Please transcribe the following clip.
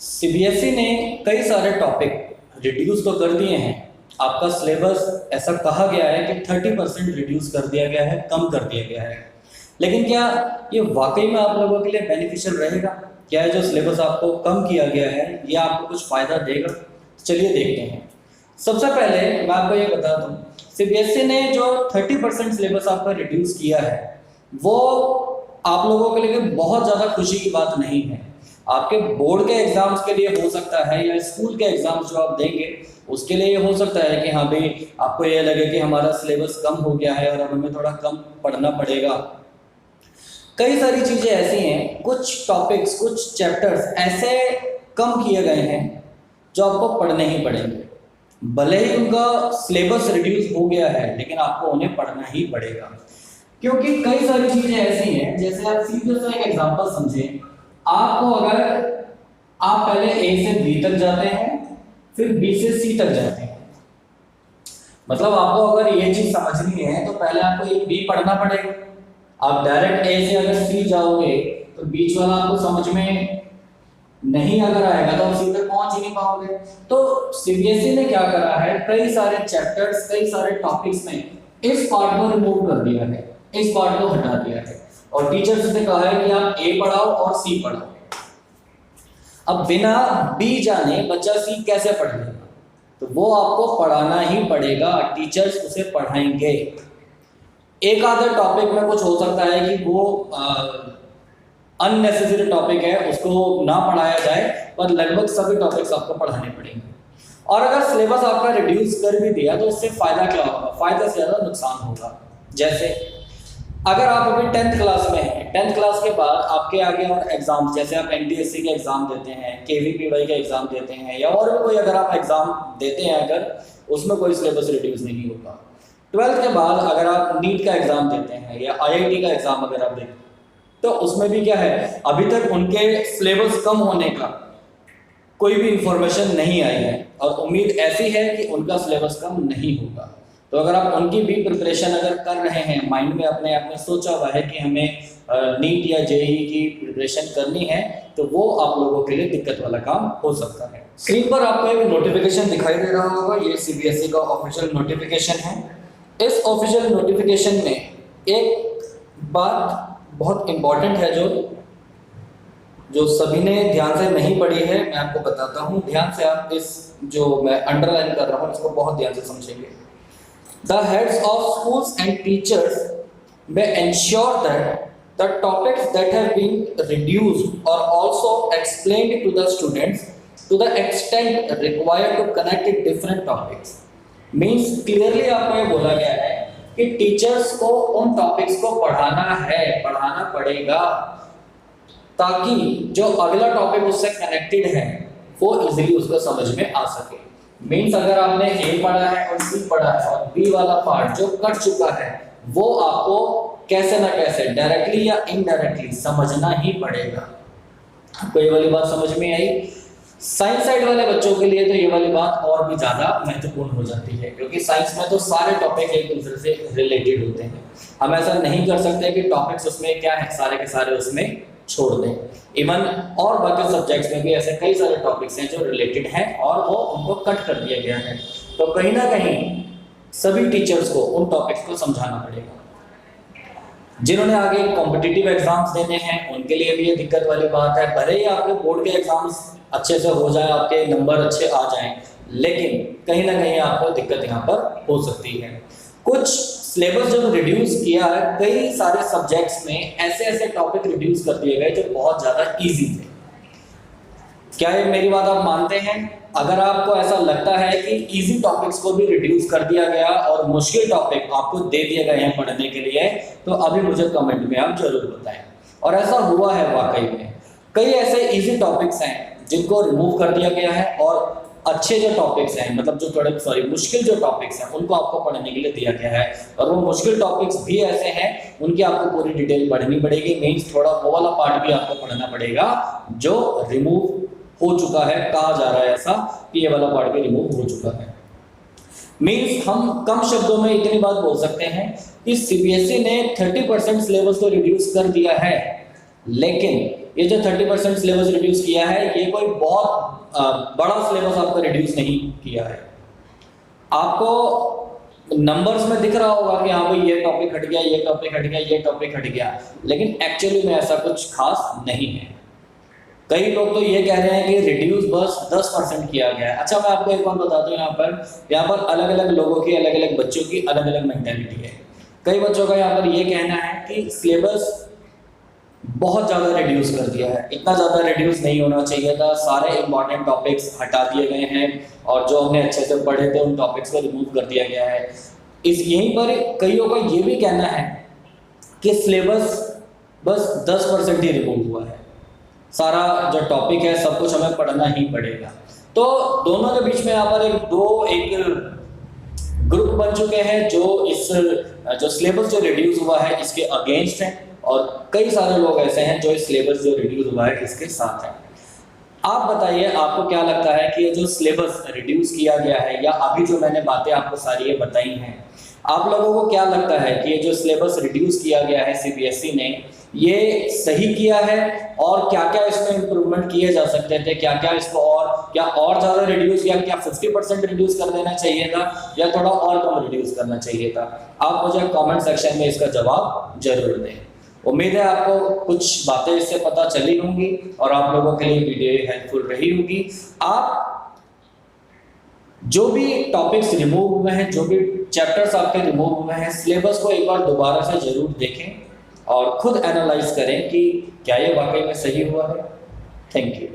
CBSE ने कई सारे टॉपिक रिड्यूस तो कर दिए हैं। आपका सिलेबस ऐसा कहा गया है कि 30% रिड्यूस कर दिया गया है, कम कर दिया गया है। लेकिन क्या ये वाकई में आप लोगों के लिए बेनिफिशियल रहेगा? क्या है जो सिलेबस आपको कम किया गया है ये आपको कुछ फ़ायदा देगा? चलिए देखते हैं। सबसे पहले मैं आपको ये बता दूं, सीबीएसई ने जो 30% सिलेबस आपका रिड्यूस किया है वो आप लोगों के लिए बहुत ज़्यादा खुशी की बात नहीं है। आपके बोर्ड के एग्जाम्स के लिए हो सकता है या स्कूल के एग्जाम्स जो आप देंगे उसके लिए ये हो सकता है कि हाँ भाई आपको ये लगे कि हमारा सिलेबस कम हो गया है और अब हमें थोड़ा कम पढ़ना पड़ेगा। कई सारी चीज़ें ऐसी हैं, कुछ टॉपिक्स कुछ चैप्टर्स ऐसे कम किए गए हैं जो आपको पढ़ने ही पड़ेंगे। भले ही उनका सिलेबस रिड्यूस हो गया है लेकिन आपको उन्हें पढ़ना ही पड़ेगा, क्योंकि कई सारी चीज़ें ऐसी हैं। जैसे आप सीधे सा एक एग्जांपल समझें, आपको अगर आप पहले ए से बी तक जाते हैं फिर बी से सी तक जाते हैं, मतलब आपको अगर ये चीज समझनी है तो पहले आपको ए बी पढ़ना पड़ेगा। आप डायरेक्ट ए से अगर सी जाओगे तो बीच वाला आपको समझ में नहीं अगर आएगा तो आप सी तक पहुंच ही नहीं पाओगे। तो सीबीएसई ने क्या करा है, कई सारे चैप्टर्स कई सारे टॉपिक्स में इस पार्ट को रिमूव कर दिया है, इस पार्ट को हटा दिया है और टीचर्स ने कहा है कि आप ए पढ़ाओ और सी पढ़ाओ। अब बिना बी जाने बच्चा सी कैसे पढ़ लेगा? तो वो आपको पढ़ाना ही पड़ेगा, टीचर्स उसे पढ़ाएंगे। एक आधे टॉपिक में कुछ हो सकता है कि वो अननेसेसरी टॉपिक है उसको ना पढ़ाया जाए, पर लगभग सभी टॉपिक्स आपको पढ़ाने पड़ेंगे। और अगर सिलेबस आपका रिड्यूस कर भी दिया तो इससे फायदा क्या होगा? फायदा से ज्यादा नुकसान होगा। जैसे अगर आप अभी 10th क्लास में हैं, 10th क्लास के बाद आपके आगे और एग्जाम, जैसे आप एनटीएससी के एग्जाम देते हैं, केवीपीवाई के एग्जाम देते हैं या और भी कोई अगर आप एग्जाम देते हैं, अगर उसमें कोई सिलेबस रिड्यूस नहीं होगा। 12th के बाद अगर आप नीट का एग्जाम देते हैं या आईआईटी का एग्जाम अगर आप देते हैं तो उसमें भी क्या है, अभी तक उनके सिलेबस कम होने का कोई भी इंफॉर्मेशन नहीं आई है और उम्मीद ऐसी है कि उनका सिलेबस कम नहीं होगा। तो अगर आप उनकी भी प्रिपरेशन अगर कर रहे हैं, माइंड में अपने आप में सोचा हुआ है कि हमें नीट या जेईई की प्रिपरेशन करनी है, तो वो आप लोगों के लिए दिक्कत वाला काम हो सकता है। स्क्रीन पर आपको एक नोटिफिकेशन दिखाई दे रहा होगा, ये सीबीएसई का ऑफिशियल नोटिफिकेशन है। इस ऑफिशियल नोटिफिकेशन में एक बात बहुत इंपॉर्टेंट है जो सभी ने ध्यान से नहीं पढ़ी है, मैं आपको बताता हूँ। ध्यान से आप इस जो मैं अंडरलाइन कर रहा हूँ इसको बहुत ध्यान से समझेंगे। The heads of schools and teachers may ensure that the topics that have been reduced are also explained to the students to the extent required to connect different topics. Means clearly आपको ये बोला गया है कि teachers को उन topics को पढ़ाना पड़ेगा ताकि जो अगला टॉपिक उससे कनेक्टेड है वो इजीली उसको समझ में आ सके। मीन्स अगर आपने ए पढ़ा है और सी पढ़ा है और बी वाला पार्ट जो कट चुका है वो आपको कैसे ना कैसे डायरेक्टली या इनडायरेक्टली समझना ही पड़ेगा। आपको ये वाली बात समझ में आई? साइंस साइड वाले बच्चों के लिए तो ये वाली बात और भी ज्यादा महत्वपूर्ण हो जाती है, क्योंकि साइंस में तो सारे टॉपिक एक दूसरे से रिलेटेड होते हैं। हम ऐसा नहीं कर सकते कि टॉपिक्स उसमें क्या है सारे के सारे उसमें छोड़ दें। इवन और बाकी सब्जेक्ट्स में भी ऐसे कई सारे टॉपिक्स हैं जो रिलेटेड हैं और वो उनको कट कर दिया गया है। तो कहीं ना कहीं सभी टीचर्स को उन टॉपिक्स को समझाना पड़ेगा। जिन्होंने आगे कॉम्पिटिटिव एग्जाम्स देने हैं उनके लिए भी ये दिक्कत वाली बात है। भले ही आपके बोर्ड के एग्जाम्स अच्छे से हो जाए, आपके नंबर अच्छे आ जाएं, लेकिन कहीं ना कहीं आपको दिक्कत यहाँ पर हो सकती है। कुछ सिलेबस जब रिड्यूस किया है, कई सारे सब्जेक्ट्स में ऐसे ऐसे टॉपिक रिड्यूस कर दिए गए जो बहुत ज़्यादा इजी थे। क्या ये मेरी बात आप मानते हैं? अगर आपको ऐसा लगता है कि इजी टॉपिक्स को भी रिड्यूस कर दिया गया और मुश्किल टॉपिक आपको दे दिए गए हैं पढ़ने के लिए, तो अभी मुझे कमेंट में आप जरूर बताएं। और ऐसा हुआ है वाकई में, कई ऐसे इजी टॉपिक्स हैं जिनको रिमूव कर दिया गया है और अच्छे जो टॉपिक्स हैं, मतलब जो थोड़े मुश्किल जो टॉपिक्स हैं उनको आपको पढ़ने के लिए दिया गया है। और वो मुश्किल टॉपिक्स भी ऐसे हैं उनकी आपको पूरी डिटेल पढ़नी पड़ेगी। मीन्स थोड़ा वो वाला पार्ट भी आपको पढ़ना पड़ेगा जो रिमूव हो चुका है। कहा जा रहा है ऐसा कि ये वाला पार्ट भी रिमूव हो चुका है। मीन्स हम कम शब्दों में इतनी बात बोल सकते हैं कि सीबीएसई ने 30% सिलेबस को रिड्यूस कर दिया है, लेकिन ये जो 30% सिलेबस रिड्यूस किया है, ये कोई बहुत बड़ा सिलेबस आपका रिड्यूस नहीं किया है। आपको नंबर्स में दिख रहा होगा कि हाँ भाई ये टॉपिक हट गया, ये टॉपिक हट गया, ये टॉपिक हट गया, लेकिन एक्चुअली में ऐसा कुछ खास नहीं है। कई लोग तो ये कह रहे हैं कि रिड्यूस बस 10% किया गया है। अच्छा, मैं आपको एक बात बताता हूँ, यहाँ पर अलग अलग लोगों की, अलग अलग बच्चों की अलग अलग मेंटेलिटी है। कई बच्चों का यहाँ पर ये कहना है कि सिलेबस बहुत ज़्यादा रिड्यूस कर दिया है, इतना ज़्यादा रिड्यूस नहीं होना चाहिए था, सारे इंपॉर्टेंट टॉपिक्स हटा दिए गए हैं और जो हमने अच्छे से पढ़े थे उन टॉपिक्स को रिमूव कर दिया गया है। यहीं पर कईयों का ये भी कहना है कि सिलेबस बस 10% ही रिमूव हुआ है, सारा जो टॉपिक है सब कुछ हमें पढ़ना ही पड़ेगा। तो दोनों के बीच में यहाँ पर एक ग्रुप बन चुके हैं जो सिलेबस जो रिड्यूस हुआ है इसके अगेंस्ट है, और कई सारे लोग ऐसे हैं जो इस सिलेबस जो रिड्यूस हुआ है इसके साथ हैं। आप बताइए, आपको क्या लगता है कि ये जो सिलेबस रिड्यूस किया गया है, या अभी जो मैंने बातें आपको सारी ये बताई हैं, आप लोगों को क्या लगता है कि ये जो सिलेबस रिड्यूस किया गया है सीबीएसई ने, ये सही किया है, और क्या क्या इसमें इंप्रूवमेंट किए जा सकते थे, क्या क्या इसको और ज़्यादा रिड्यूस, या क्या 50% रिड्यूस कर देना चाहिए था, या थोड़ा और कम रिड्यूस करना चाहिए था? आप मुझे कमेंट सेक्शन में इसका जवाब जरूर दें। उम्मीद है आपको कुछ बातें इससे पता चली होंगी और आप लोगों के लिए वीडियो हेल्पफुल रही होगी। आप जो भी टॉपिक्स रिमूव हुए हैं, जो भी चैप्टर्स आपके रिमूव हुए हैं, सिलेबस को एक बार दोबारा से जरूर देखें और खुद एनालाइज करें कि क्या ये वाकई में सही हुआ है। Thank you.